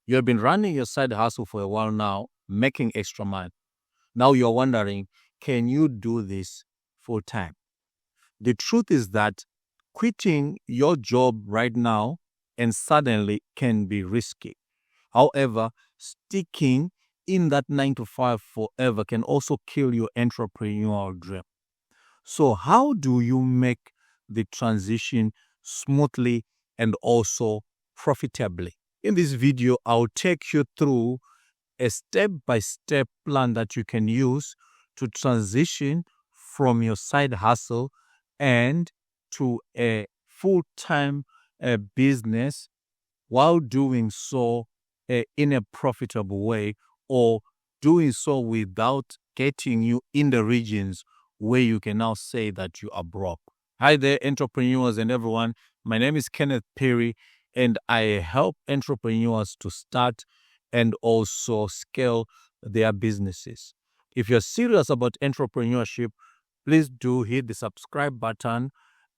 You have been running your side hustle for a while now, making extra money. Now you're wondering, can you do this full time? The truth is that quitting your job right now and suddenly can be risky. However, sticking in that 9 to 5 forever can also kill your entrepreneurial dream. So, how do you make the transition smoothly and also profitably? In this video, I'll take you through a step-by-step plan that you can use to transition from your side hustle and to a full-time business while doing so in a profitable way, or doing so without getting you in the regions where you can now say that you are broke. Hi there, entrepreneurs and everyone. My name is Kenneth Phiri, and I help entrepreneurs to start and also scale their businesses. If you're serious about entrepreneurship, please do hit the subscribe button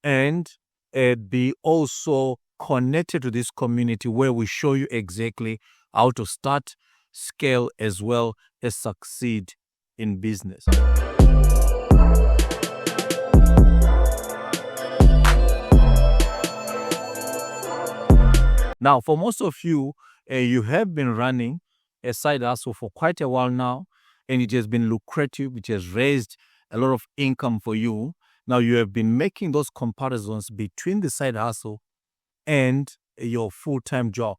and be also connected to this community where we show you exactly how to start, scale, as well as succeed in business. Now, for most of you, you have been running a side hustle for quite a while now, and it has been lucrative, it has raised a lot of income for you. Now, you have been making those comparisons between the side hustle and your full-time job.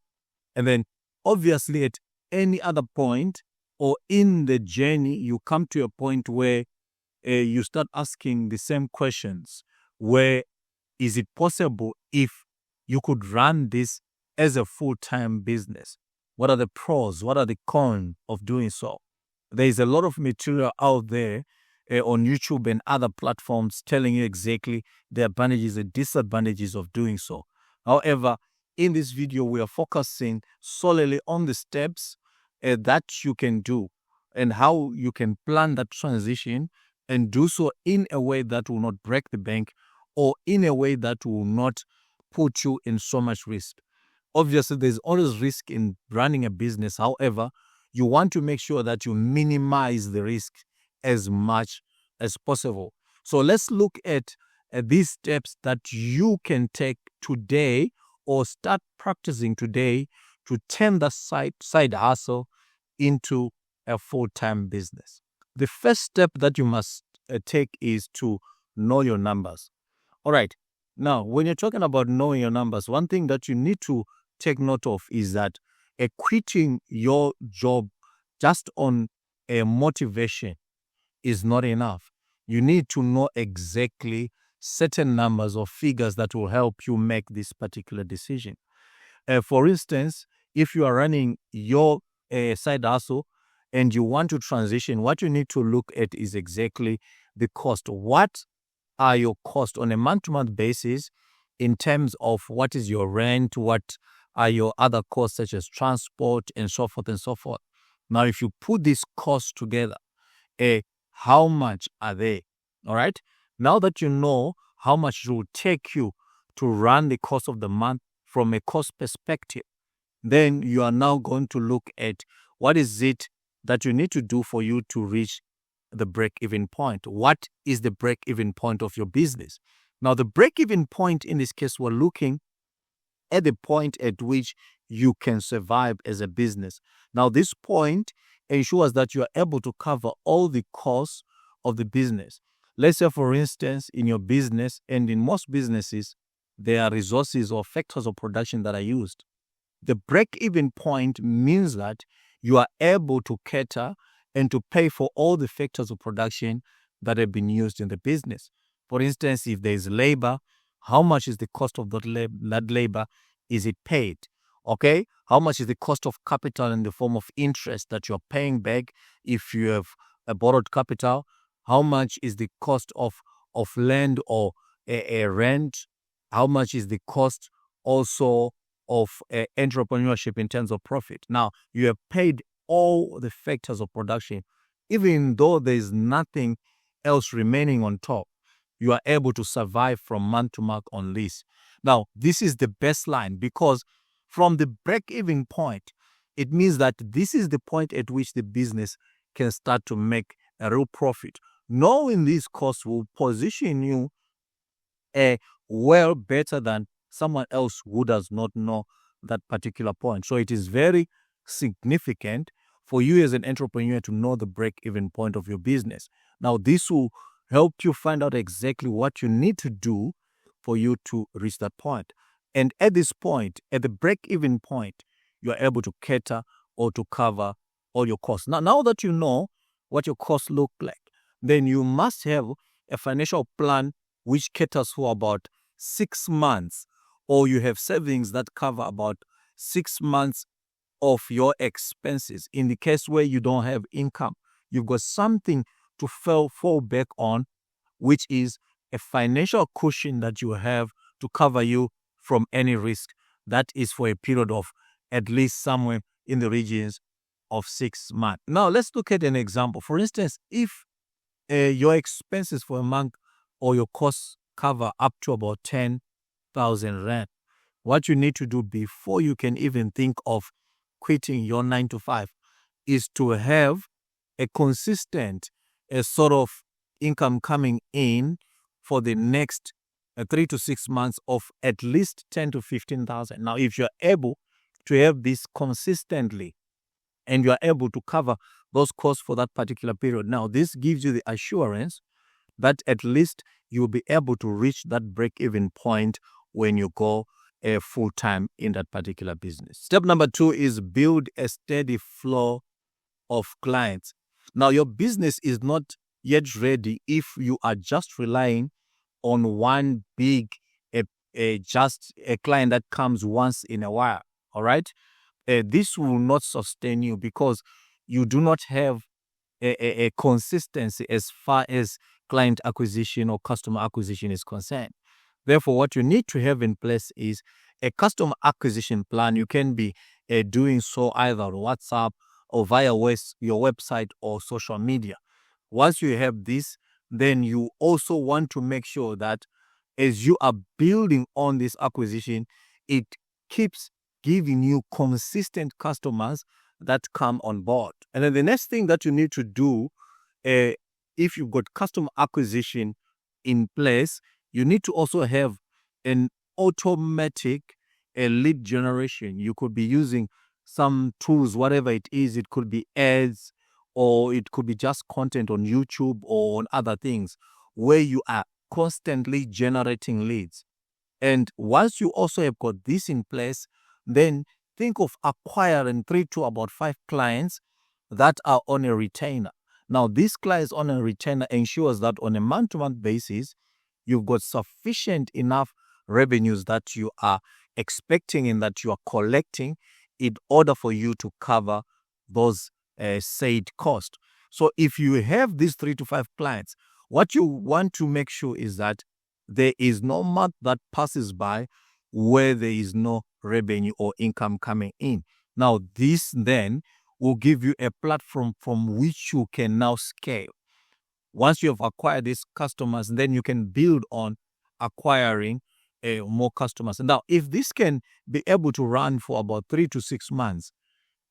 And then, obviously, at any other point or in the journey, you come to a point where you start asking the same questions. Where is it possible if you could run this as a full-time business? What are the pros? What are the cons of doing so? There is a lot of material out there on YouTube and other platforms telling you exactly the advantages and disadvantages of doing so. However, in this video, we are focusing solely on the steps that you can do and how you can plan that transition and do so in a way that will not break the bank or in a way that will not put you in so much risk. Obviously, there's always risk in running a business. However, you want to make sure that you minimize the risk as much as possible. So let's look at these steps that you can take today or start practicing today to turn the side hustle into a full-time business. The first step that you must take is to know your numbers. All right. Now, when you're talking about knowing your numbers, one thing that you need to take note of is that quitting your job just on a motivation is not enough. You need to know exactly certain numbers or figures that will help you make this particular decision. For instance, if you are running your side hustle and you want to transition, what you need to look at is exactly the cost. What are your costs on a month-to-month basis in terms of what is your rent, what are your other costs such as transport and so forth and so forth. Now, if you put these costs together, how much are they? All right. Now that you know how much it will take you to run the cost of the month from a cost perspective, then you are now going to look at what is it that you need to do for you to reach the break-even point. What is the break-even point of your business? Now, the break-even point in this case, we're looking at the point at which you can survive as a business. Now, this point ensures that you are able to cover all the costs of the business. Let's say, for instance, in your business and in most businesses, there are resources or factors of production that are used. The break-even point means that you are able to cater and to pay for all the factors of production that have been used in the business. For instance, if there is labor, how much is the cost of that labor? Is it paid? Okay? How much is the cost of capital in the form of interest that you're paying back if you have a borrowed capital? How much is the cost of land or a rent? How much is the cost also of entrepreneurship in terms of profit? Now, you have paid all the factors of production. Even though there is nothing else remaining on top, you are able to survive from month to month on this. Now, this is the baseline because from the break-even point, it means that this is the point at which the business can start to make a real profit. Knowing these costs will position you well better than someone else who does not know that particular point. So it is very significant for you as an entrepreneur to know the break-even point of your business. Now, this will help you find out exactly what you need to do for you to reach that point. And at this point, at the break-even point, you are able to cater or to cover all your costs. Now that you know what your costs look like, then you must have a financial plan which caters for about 6 months, or you have savings that cover about 6 months of your expenses. In the case where you don't have income, you've got something to fall back on, which is a financial cushion that you have to cover you from any risk. That is for a period of at least somewhere in the regions of 6 months. Now, let's look at an example. For instance, if your expenses for a month or your costs cover up to about 10,000 Rand, what you need to do before you can even think of quitting your 9 to 5 is to have a consistent sort of income coming in for the next 3 to 6 months of at least 10 to 15,000. Now, if you're able to have this consistently and you're able to cover those costs for that particular period, now this gives you the assurance that at least you'll be able to reach that break-even point when you go full-time in that particular business. Step number 2 is build a steady flow of clients. Now, your business is not yet ready if you are just relying on one big, just a client that comes once in a while, all right? This will not sustain you because you do not have a consistency as far as client acquisition or customer acquisition is concerned. Therefore, what you need to have in place is a customer acquisition plan. You can be doing so either on WhatsApp or via your website or social media. Once you have this, then you also want to make sure that as you are building on this acquisition, it keeps giving you consistent customers that come on board. And then the next thing that you need to do, if you've got customer acquisition in place, you need to also have an automatic lead generation. You could be using some tools, whatever it is. It could be ads, or it could be just content on YouTube or on other things where you are constantly generating leads. And once you also have got this in place, then think of acquiring 3 to about 5 clients that are on a retainer. Now, these clients on a retainer ensures that on a month-to-month basis, you've got sufficient enough revenues that you are expecting and that you are collecting in order for you to cover those said costs. So if you have these 3 to 5 clients, what you want to make sure is that there is no month that passes by where there is no revenue or income coming in. Now, this then will give you a platform from which you can now scale. Once you have acquired these customers, then you can build on acquiring more customers. Now, if this can be able to run for about 3 to 6 months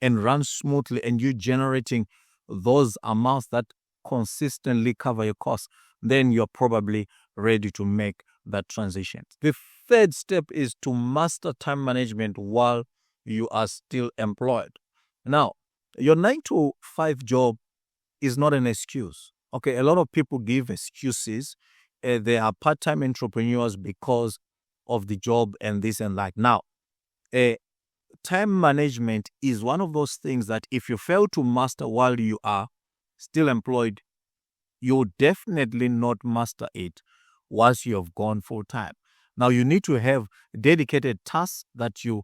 and run smoothly, and you're generating those amounts that consistently cover your costs, then you're probably ready to make that transition. The third step is to master time management while you are still employed. Now, your 9 to 5 job is not an excuse. Okay, a lot of people give excuses. They are part-time entrepreneurs because of the job and this and that. Now, time management is one of those things that if you fail to master while you are still employed, you'll definitely not master it once you have gone full-time. Now, you need to have dedicated tasks that you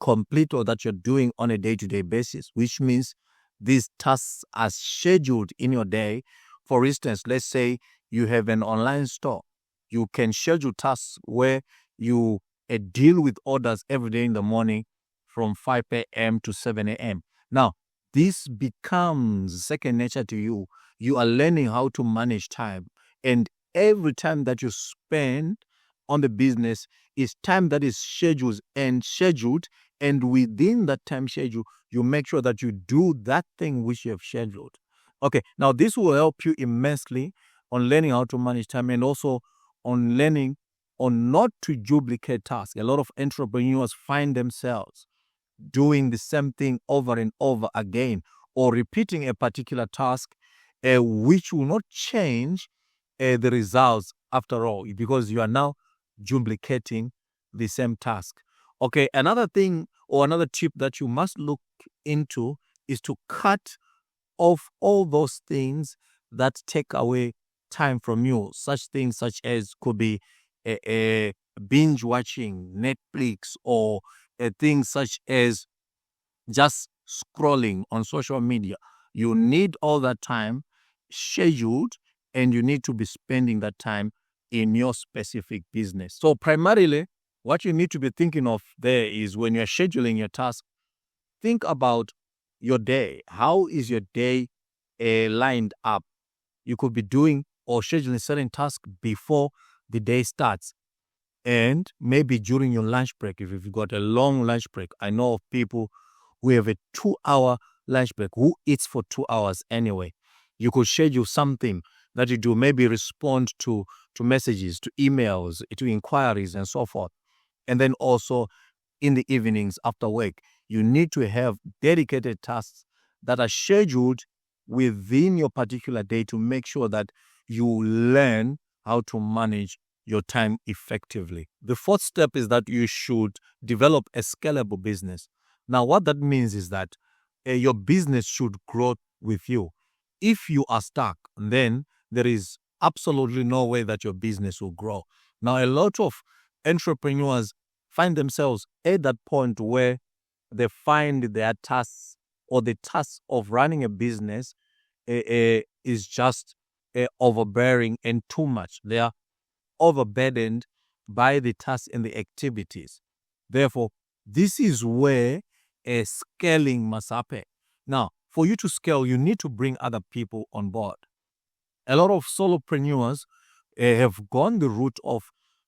complete or that you're doing on a day-to-day basis, which means these tasks are scheduled in your day. For instance, let's say you have an online store. You can schedule tasks where you deal with orders every day in the morning from 5 a.m. to 7 a.m. Now, this becomes second nature to you. You are learning how to manage time. And every time that you spend on the business is time that is scheduled And within that time schedule, you make sure that you do that thing which you have scheduled. Okay, now this will help you immensely on learning how to manage time, and also on learning on not to duplicate tasks. A lot of entrepreneurs find themselves doing the same thing over and over again, or repeating a particular task, which will not change the results after all, because you are now duplicating the same task. Okay, another thing or another tip that you must look into is to cut off all those things that take away time from you. Such things such as could be a binge watching Netflix, or things such as just scrolling on social media. You need all that time scheduled, and you need to be spending that time in your specific business. So primarily, what you need to be thinking of there is, when you're scheduling your task, think about your day. How is your day lined up? You could be doing or scheduling certain tasks before the day starts, and maybe during your lunch break, if you've got a long lunch break. I know of people who have a 2-hour lunch break, who eats for 2 hours anyway. You could schedule something that you do, maybe respond to messages, to emails, to inquiries, and so forth. And then also in the evenings after work, you need to have dedicated tasks that are scheduled within your particular day, to make sure that you learn how to manage your time effectively. The fourth step is that you should develop a scalable business. Now, what that means is that your business should grow with you. If you are stuck, then there is absolutely no way that your business will grow. Now, a lot of entrepreneurs find themselves at that point where they find their tasks, or the task of running a business, is just overbearing and too much. They are overburdened by the tasks and the activities. Therefore, this is where a scaling must happen. Now, for you to scale, you need to bring other people on board. A lot of solopreneurs have gone the route of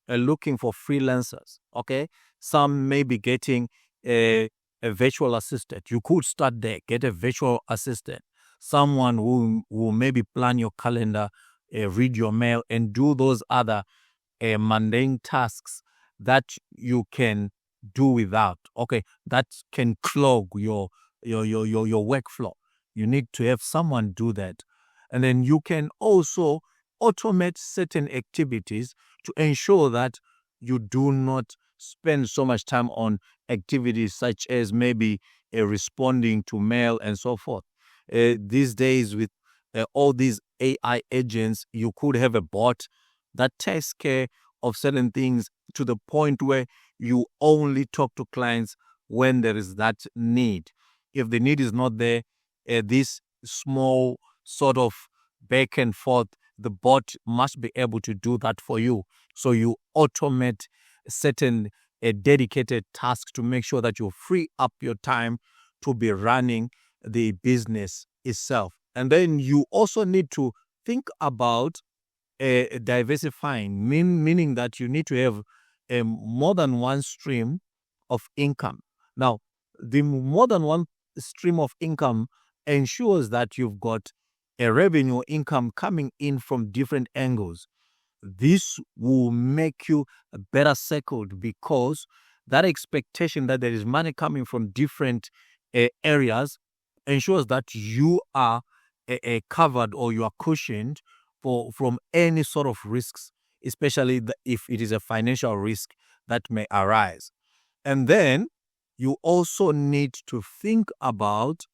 looking for freelancers. Okay, some may be getting a virtual assistant. You could start there, get a virtual assistant, someone who will maybe plan your calendar, read your mail, and do those other mundane tasks that you can do without. Okay, that can clog your workflow. You need to have someone do that. And then you can also automate certain activities to ensure that you do not spend so much time on activities such as maybe responding to mail and so forth. These days, with all these AI agents, you could have a bot that takes care of certain things, to the point where you only talk to clients when there is that need. If the need is not there, this small sort of back and forth, the bot must be able to do that for you. So you automate certain dedicated tasks to make sure that you free up your time to be running the business itself. And then you also need to think about diversifying, meaning that you need to have more than one stream of income. Now, the more than one stream of income ensures that you've got a revenue income coming in from different angles. This will make you better settled, because that expectation that there is money coming from different areas ensures that you are covered, or you are cushioned from any sort of risks, especially if it is a financial risk that may arise. And then you also need to think about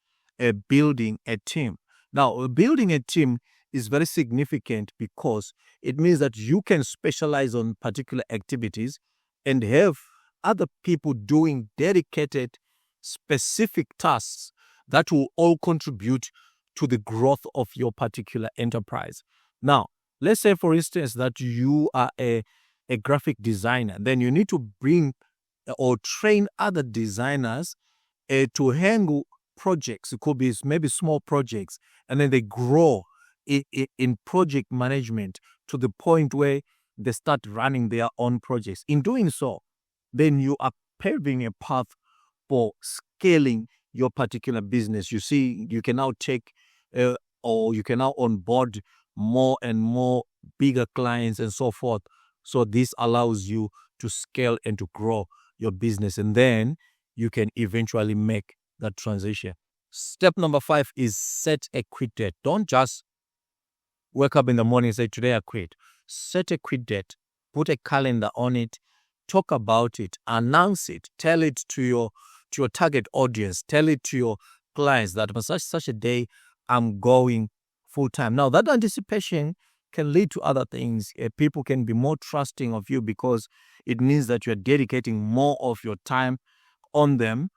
building a team. Now, building a team is very significant, because it means that you can specialize on particular activities and have other people doing dedicated, specific tasks that will all contribute to the growth of your particular enterprise. Now, let's say, for instance, that you are a graphic designer. Then you need to bring or train other designers to handle projects. It could be maybe small projects, and then they grow in project management to the point where they start running their own projects. In doing so, then you are paving a path for scaling your particular business. You see, you can now take or you can now onboard more and more bigger clients and so forth. So this allows you to scale and to grow your business, and then you can eventually make that transition. Step number 5 is set a quit date. Don't just wake up in the morning and say, today I quit. Set a quit date. Put a calendar on it. Talk about it. Announce it. Tell it to your target audience. Tell it to your clients that on such a day, I'm going full time. Now, that anticipation can lead to other things. People can be more trusting of you because it means that you're dedicating more of your time on them,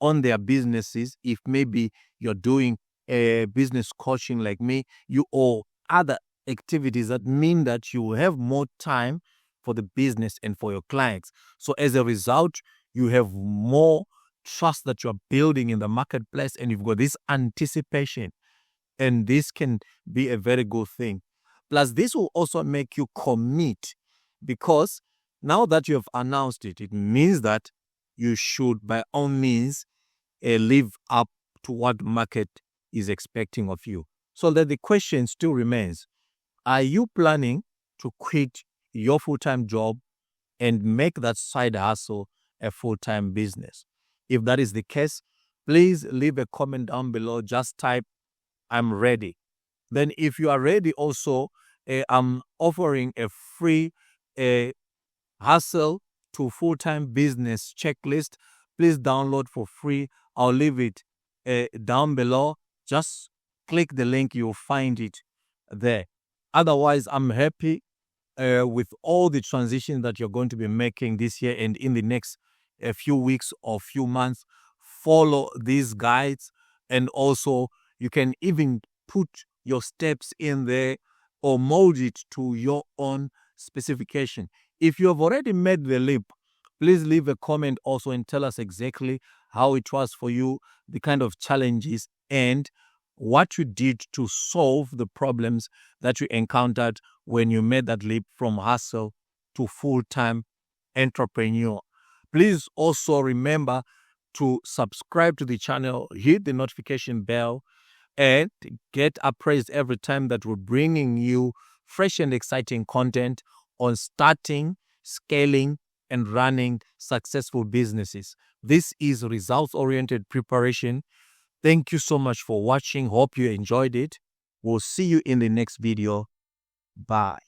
on their businesses. If maybe you're doing business coaching like me, you or other activities that mean that you have more time for the business and for your clients. So as a result, you have more trust that you're building in the marketplace, and you've got this anticipation, and this can be a very good thing. Plus, this will also make you commit, because now that you have announced it, it means that you should by all means live up to what the market is expecting of you. So that the question still remains, are you planning to quit your full-time job and make that side hustle a full-time business? If that is the case, please leave a comment down below. Just type, I'm ready. Then if you are ready also, I'm offering a free hustle to full-time business checklist. Please download for free. I'll leave it down below. Just click the link, you'll find it there. Otherwise, I'm happy with all the transitions that you're going to be making this year and in the next few weeks or few months. Follow these guides, and also you can even put your steps in there or mold it to your own specification. If you have already made the leap, please leave a comment also and tell us exactly how it was for you, the kind of challenges and what you did to solve the problems that you encountered when you made that leap from hustle to full-time entrepreneur. Please also remember to subscribe to the channel, hit the notification bell, and get appraised every time that we're bringing you fresh and exciting content on starting, scaling, and running successful businesses. This is results-oriented preparation. Thank you so much for watching. Hope you enjoyed it. We'll see you in the next video. Bye.